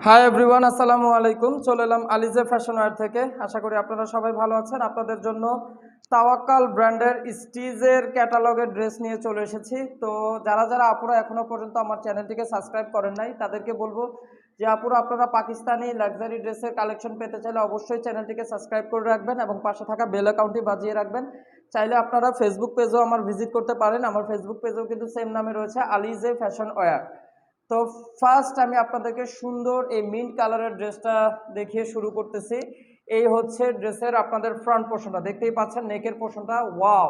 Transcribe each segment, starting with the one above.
Hi everyone, আসসালামু আলাইকুম। চলে এলাম আলিজে ফ্যাশন ওয়্যার থেকে। আশা করি আপনারা সবাই ভালো আছেন। আপনাদের জন্য তাওয়াক্কাল ব্র্যান্ডের স্টিজের ক্যাটালগের ড্রেস নিয়ে চলে এসেছি। তো যারা যারা আপুরা এখনও পর্যন্ত আমার চ্যানেলটিকে সাবস্ক্রাইব করেন নাই, তাদেরকে বলবো যে আপুরা আপনারা পাকিস্তানি লাক্সারি ড্রেসের কালেকশন পেতে চাইলে অবশ্যই চ্যানেলটিকে সাবস্ক্রাইব করে রাখবেন এবং পাশে থাকা বেল অ্যাকাউন্টটি বাজিয়ে রাখবেন। চাইলে আপনারা ফেসবুক পেজও আমার ভিজিট করতে পারেন। আমার ফেসবুক পেজেও কিন্তু সেম নামে রয়েছে, আলিজে ফ্যাশন ওয়্যার। তো ফার্স্ট আমি আপনাদেরকে সুন্দর এই মিন্ট কালারের ড্রেসটা দেখিয়ে শুরু করতেছি। এই হচ্ছে ড্রেসের আপনাদের ফ্রন্ট পোর্শনটা, দেখতেই পাচ্ছেন নেকের পোর্শনটা। ওয়াও,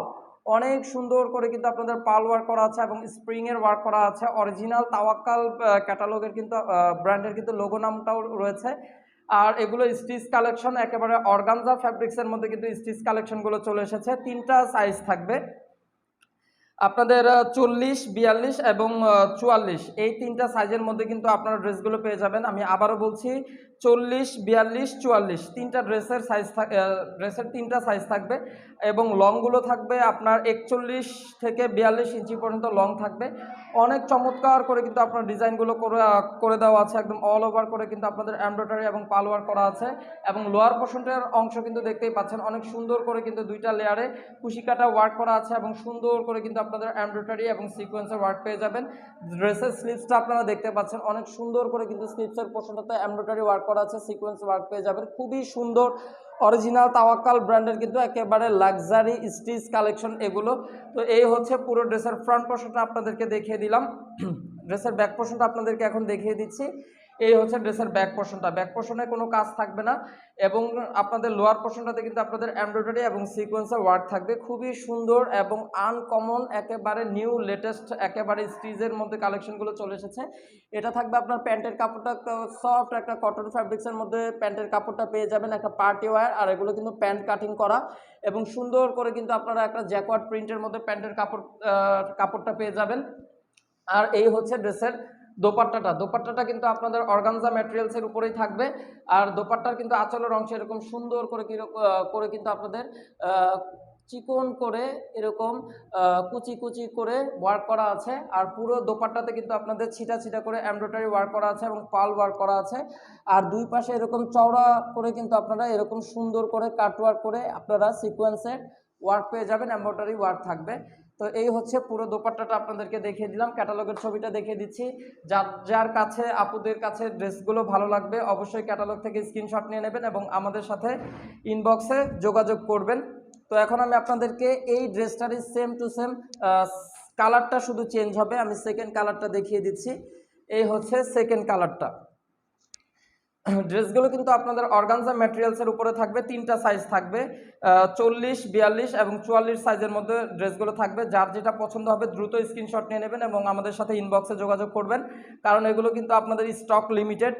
অনেক সুন্দর করে কিন্তু আপনাদের পাল ওয়ার্ক করা আছে এবং স্প্রিং এর ওয়ার্ক করা আছে। অরিজিনাল তাওয়াক্কাল ক্যাটালগের কিন্তু ব্র্যান্ডের কিন্তু লোগো নামটাও রয়েছে। আর এগুলো স্টিচ কালেকশন, একেবারে অর্গানজা ফ্যাব্রিক্সের মধ্যে কিন্তু স্টিচ কালেকশনগুলো চলে এসেছে। তিনটা সাইজ থাকবে আপনাদের, 40, 42 এবং 44, এই তিনটা সাইজের মধ্যে কিন্তু আপনারা ড্রেসগুলো পেয়ে যাবেন। আমি আবারও বলছি, 40, 42, 44 তিনটা ড্রেসের তিনটা সাইজ থাকবে এবং লংগুলো থাকবে আপনার 41 থেকে 42 ইঞ্চি পর্যন্ত লং থাকবে। অনেক চমৎকার করে কিন্তু আপনার ডিজাইনগুলো করে দেওয়া আছে, একদম অল ওভার করে কিন্তু আপনাদের এমব্রয়ডারি এবং পালোয়ার করা আছে। এবং লোয়ার পোর্শনটার অংশ কিন্তু দেখতেই পাচ্ছেন, অনেক সুন্দর করে কিন্তু দুইটা লেয়ারে কুশিকাটা ওয়ার্ক করা আছে এবং সুন্দর করে কিন্তু আপনাদের এমব্রয়ডারি এবং সিকোয়েন্সের ওয়ার্ক পেয়ে যাবেন। ড্রেসের স্লিভসটা আপনারা দেখতে পাচ্ছেন, অনেক সুন্দর করে কিন্তু স্লিভসের পোর্শনটাতে এমব্রয়ডারি ওয়ার্ক করা আছে, সিকোয়েন্স ওয়ার্ক পেয়ে যাবেন। খুবই সুন্দর অরিজিনাল তাওয়াক্কাল ব্র্যান্ডের কিন্তু একেবারে লাক্সারি স্টিচ কালেকশন এগুলো। তো এই হচ্ছে পুরো ড্রেসের ফ্রন্ট পোর্শনটা আপনাদেরকে দেখিয়ে দিলাম। ড্রেসের ব্যাক পোর্শনটা আপনাদেরকে এখন দেখিয়ে দিচ্ছি। এই হচ্ছে ড্রেসের ব্যাক পোর্শনটা। ব্যাক পোর্শনে কোনো কাজ থাকবে না এবং আপনাদের লোয়ার পোর্শনটাতে কিন্তু আপনাদের এমব্রয়ডারি এবং সিকোয়েন্সের ওয়ার্ক থাকবে। খুবই সুন্দর এবং আনকমন, একেবারে নিউ লেটেস্ট, একেবারে স্টিচের মধ্যে কালেকশনগুলো চলে এসেছে। এটা থাকবে আপনার প্যান্টের কাপড়টা সফট একটা কটন ফ্যাব্রিক্সের মধ্যে প্যান্টের কাপড়টা পেয়ে যাবেন, একটা পার্টি ওয়্যার। আর এগুলো কিন্তু প্যান্ট কাটিং করা এবং সুন্দর করে কিন্তু আপনারা একটা জ্যাকওয়ার্ড প্রিন্টের মধ্যে প্যান্টের কাপড়টা পেয়ে যাবেন। আর এই হচ্ছে ড্রেসের দোপাট্টাটা কিন্তু আপনাদের অর্গানজা ম্যাটেরিয়ালসের উপরেই থাকবে। আর দোপাট্টার কিন্তু আঁচলের অংশে এরকম সুন্দর করে কিন্তু আপনাদের চিকন করে এরকম কুচি কুচি করে ওয়ার্ক করা আছে। আর পুরো দোপাট্টাতে কিন্তু আপনাদের ছিটা ছিটা করে এমব্রয়ডারি ওয়ার্ক করা আছে এবং পাল ওয়ার্ক করা আছে। আর দুই পাশে এরকম চওড়া করে কিন্তু আপনারা এরকম সুন্দর করে কাট ওয়ার্ক করে আপনারা সিকোয়েন্সের ওয়ার্ক পেয়ে যাবেন, এমব্রয়ডারি ওয়ার্ক থাকবে। তো এই হচ্ছে পুরো দোপাট্টাটা আপনাদেরকে দেখিয়ে দিলাম, ক্যাটালগের ছবিটা দেখিয়ে দিচ্ছি। যার কাছে আপুদের কাছে ড্রেসগুলো ভালো লাগবে অবশ্যই ক্যাটালগ থেকে স্ক্রিনশট নিয়ে নেবেন এবং আমাদের সাথে ইনবক্সে যোগাযোগ করবেন। তো এখন আমি আপনাদেরকে এই ড্রেসটারই সেম টু সেম কালারটা শুধু চেঞ্জ হবে, আমি সেকেন্ড কালারটা দেখিয়ে দিচ্ছি। এই হচ্ছে সেকেন্ড কালারটা। ড্রেসগুলো কিন্তু আপনাদের অর্গানজা ম্যাটেরিয়ালসের উপরে থাকবে, তিনটা সাইজ থাকবে, 40, 42 এবং 44 সাইজের মধ্যে ড্রেসগুলো থাকবে। যার যেটা পছন্দ হবে দ্রুত স্ক্রিনশট নিয়ে নেবেন এবং আমাদের সাথে ইনবক্সে যোগাযোগ করবেন, কারণ এগুলো কিন্তু আপনাদের স্টক লিমিটেড,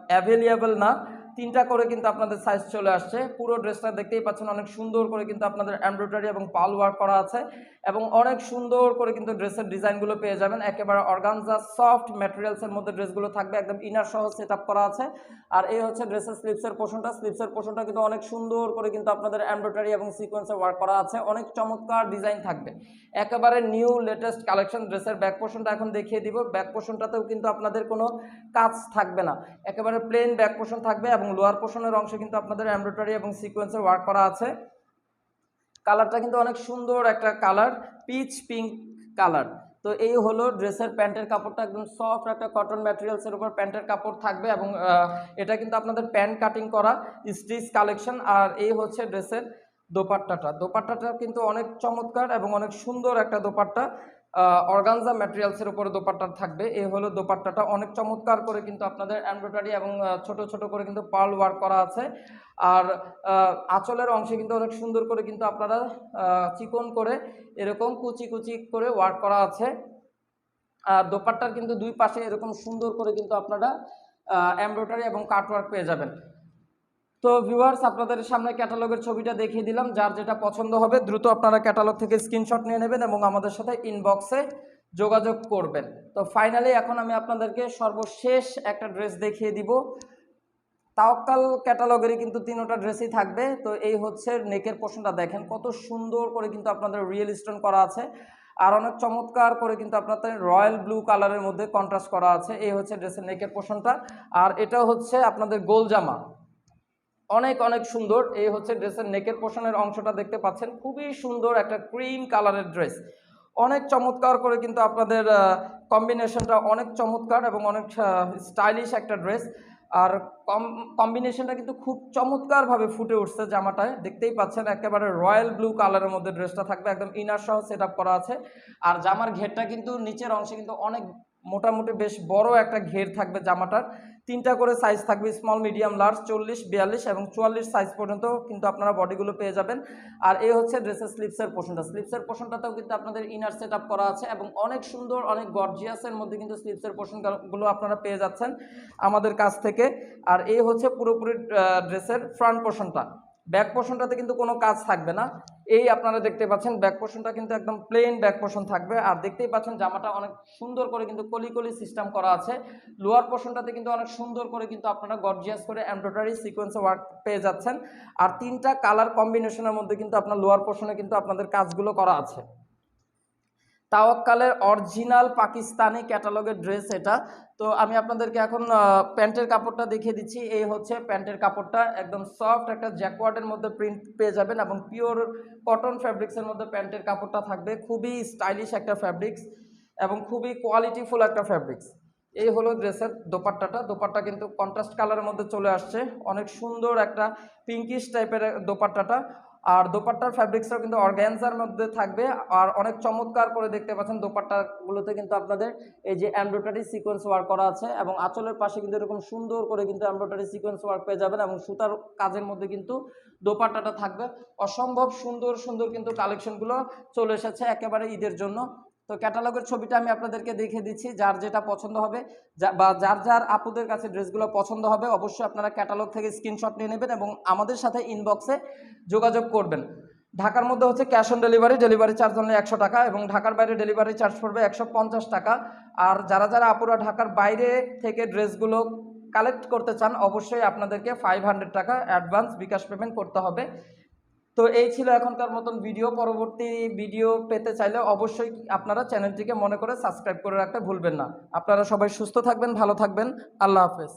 অ্যাভেলেবল না। তিনটা করে কিন্তু আপনাদের সাইজ চলে আসছে। পুরো ড্রেসটা দেখতেই পাচ্ছেন, অনেক সুন্দর করে কিন্তু আপনাদের এমব্রয়ডারি এবং পাল ওয়ার্ক করা আছে এবং অনেক সুন্দর করে কিন্তু ড্রেসের ডিজাইনগুলো পেয়ে যাবেন। একেবারে অর্গানজা সফট ম্যাটেরিয়ালসের মধ্যে ড্রেসগুলো থাকবে, একদম ইনার সহ সেট আপ করা আছে। আর এই হচ্ছে ড্রেসের স্লিভসের পোর্শনটা কিন্তু অনেক সুন্দর করে কিন্তু আপনাদের এমব্রয়ডারি এবং সিকোয়েন্সে ওয়ার্ক করা আছে, অনেক চমৎকার ডিজাইন থাকবে, একেবারে নিউ লেটেস্ট কালেকশন। ড্রেসের ব্যাক পোর্শনটা এখন দেখিয়ে দিব। ব্যাক পোর্শনটাতেও কিন্তু আপনাদের কোনো কাজ থাকবে না, একেবারে প্লেন ব্যাক পোর্শন থাকবে এবং লোয়ার পোর্শনের অংশে কিন্তু আপনাদের এমব্রয়ডারি এবং সিকোয়েন্সের ওয়ার্ক করা আছে। কালারটা কিন্তু অনেক সুন্দর একটা কালার, পিচ পিঙ্ক কালার। তো এই হলো ড্রেসের প্যান্টের কাপড়টা, একদম সফট একটা কটন ম্যাটেরিয়ালসের উপর প্যান্টের কাপড় থাকবে এবং এটা কিন্তু আপনাদের প্যান্ট কাটিং করা স্টিচ কালেকশন। আর এই হচ্ছে ড্রেসের দোপাট্টাটা কিন্তু অনেক চমৎকার এবং অনেক সুন্দর একটা দোপাট্টা, অর্গানজা ম্যাটেরিয়ালসের উপরে দোপাট্টা থাকবে। এই হলো দোপাট্টাটা, অনেক চমৎকার করে কিন্তু আপনাদের এমব্রয়ডারি এবং ছোট ছোট করে কিন্তু পার্ল ওয়ার্ক করা আছে। আর আঁচলের অংশে কিন্তু অনেক সুন্দর করে কিন্তু আপনারা চিকন করে এরকম কুচি কুচি করে ওয়ার্ক করা আছে। আর দোপাট্টার কিন্তু দুই পাশে এরকম সুন্দর করে কিন্তু আপনারা এমব্রয়ডারি এবং কাট ওয়ার্ক পেয়ে যাবেন। তো ভিউয়ার্স, আপনাদের সামনে ক্যাটালগের ছবিটা দেখিয়ে দিলাম। যার যেটা পছন্দ হবে দ্রুত আপনারা ক্যাটালগ থেকে স্ক্রিনশট নিয়ে নেবেন এবং আমাদের সাথে ইনবক্সে যোগাযোগ করবেন। তো ফাইনালি এখন আমি আপনাদেরকে সর্বশেষ একটা ড্রেস দেখিয়ে দিব। তাওয়াক্কাল ক্যাটালগেরই কিন্তু তিনটা ড্রেসই থাকবে। তো এই হচ্ছে নেকের পোর্শনটা, দেখেন কত সুন্দর করে কিন্তু আপনাদের রিয়েল স্টোন করা আছে। আর অনেক চমৎকার করে কিন্তু আপনাদের রয়্যাল ব্লু কালারের মধ্যে কন্ট্রাস্ট করা আছে। এই হচ্ছে ড্রেসের নেকের পোর্শনটা। আর এটা হচ্ছে আপনাদের গোল জামা, অনেক অনেক সুন্দর। এই হচ্ছে ড্রেসের নেকের পোর্শনের অংশটা দেখতে পাচ্ছেন, খুবই সুন্দর একটা ক্রিম কালারের ড্রেস, অনেক চমৎকার করে কিন্তু আপনাদের কম্বিনেশনটা অনেক চমৎকার এবং অনেক স্টাইলিশ একটা ড্রেস। আর কম্বিনেশনটা কিন্তু খুব চমৎকারভাবে ফুটে উঠছে জামাটায়, দেখতেই পাচ্ছেন একেবারে রয়্যাল ব্লু কালারের মধ্যে ড্রেসটা থাকবে, একদম ইনার সহ সেট আপ করা আছে। আর জামার ঘেরটা কিন্তু নিচের অংশে কিন্তু অনেক মোটামুটি বেশ বড় একটা ঘের থাকবে জামাটার। 3টা করে সাইজ থাকবে, স্মল, মিডিয়াম, লার্জ, 40, 42 এবং 44 সাইজ পর্যন্ত কিন্তু আপনারা বডিগুলো পেয়ে যাবেন। আর এই হচ্ছে ড্রেসের স্লিপসের পোর্শনটা। স্লিপসের পোর্শনটাতেও কিন্তু আপনাদের ইনার সেট আপ করা আছে এবং অনেক সুন্দর, অনেক গর্জিয়াসের মধ্যে কিন্তু স্লিপসের পোর্শনগুলো আপনারা পেয়ে যাচ্ছেন আমাদের কাছ থেকে। আর এই হচ্ছে পুরোপুরি ড্রেসের ফ্রন্ট পোর্শনটা। ব্যাক পোর্শনটাতে কিন্তু কোনো কাজ থাকবে না। এই আপনারা দেখতে পাচ্ছেন ব্যাক পোর্শনটা কিন্তু একদম প্লেন ব্যাক পোর্শন থাকবে। আর দেখতেই পাচ্ছেন জামাটা অনেক সুন্দর করে কিন্তু কলি কলি সিস্টেম করা আছে। লোয়ার পোর্শনটাতে কিন্তু অনেক সুন্দর করে কিন্তু আপনারা গর্জিয়াস করে এমব্রয়ডারি সিকোয়েন্স ওয়ার্ক পেয়ে যাচ্ছেন। আর 3টা কালার কম্বিনেশনের মধ্যে কিন্তু আপনার লোয়ার পোর্শনে কিন্তু আপনাদের কাজগুলো করা আছে। তাওয়াক্কালের অরিজিনাল পাকিস্তানি ক্যাটালগের ড্রেস এটা। তো আমি আপনাদেরকে এখন প্যান্টের কাপড়টা দেখিয়ে দিচ্ছি। এই হচ্ছে প্যান্টের কাপড়টা, একদম সফট একটা জ্যাকওয়ার্ডের মধ্যে প্রিন্ট পেয়ে যাবেন এবং পিওর কটন ফ্যাব্রিক্সের মধ্যে প্যান্টের কাপড়টা থাকবে। খুবই স্টাইলিশ একটা ফ্যাব্রিক্স এবং খুবই কোয়ালিটিফুল একটা ফ্যাব্রিক্স। এই হলো ড্রেসের দোপাট্টাটা। দোপাট্টা কিন্তু কন্ট্রাস্ট কালারের মধ্যে চলে আসছে, অনেক সুন্দর একটা পিঙ্কিশ টাইপের দোপাট্টাটা। আর দোপাট্টার ফ্যাব্রিক্সটাও কিন্তু অর্গ্যানজার মধ্যে থাকবে। আর অনেক চমৎকার করে দেখতে পাচ্ছেন দোপাট্টাগুলোতে কিন্তু আপনাদের এই যে এমব্রয়ডারি সিকোয়েন্স ওয়ার্ক করা আছে এবং আঁচলের পাশে কিন্তু এরকম সুন্দর করে কিন্তু এমব্রয়ডারি সিকোয়েন্স ওয়ার্ক পেয়ে যাবেন এবং সুতার কাজের মধ্যে কিন্তু দোপাট্টাটা থাকবে। অসম্ভব সুন্দর সুন্দর কিন্তু কালেকশনগুলো চলে এসেছে একেবারে ঈদের জন্য। তো ক্যাটালগের ছবিটা আমি আপনাদেরকে দেখিয়ে দিচ্ছি, যার যেটা পছন্দ হবে বা যার যার আপুদের কাছে ড্রেসগুলো পছন্দ হবে অবশ্যই আপনারা ক্যাটালগ থেকে স্ক্রিনশট নিয়ে নেবেন এবং আমাদের সাথে ইনবক্সে যোগাযোগ করবেন। ঢাকার মধ্যে হচ্ছে cash on delivery, delivery charge হলে 100 টাকা এবং ঢাকার বাইরে ডেলিভারি চার্জ পড়বে 150 টাকা। আর যারা যারা আপুরা ঢাকার বাইরে থেকে ড্রেসগুলো কালেক্ট করতে চান অবশ্যই আপনাদেরকে 500 টাকা অ্যাডভান্স বিকাশ পেমেন্ট করতে হবে। তো এই ছিল এখনকার মতন ভিডিও। পরবর্তী ভিডিও পেতে চাইলে অবশ্যই আপনারা চ্যানেলটিকে মনে করে সাবস্ক্রাইব করে রাখতে ভুলবেন না। আপনারা সবাই সুস্থ থাকবেন, ভালো থাকবেন। আল্লাহ হাফেজ।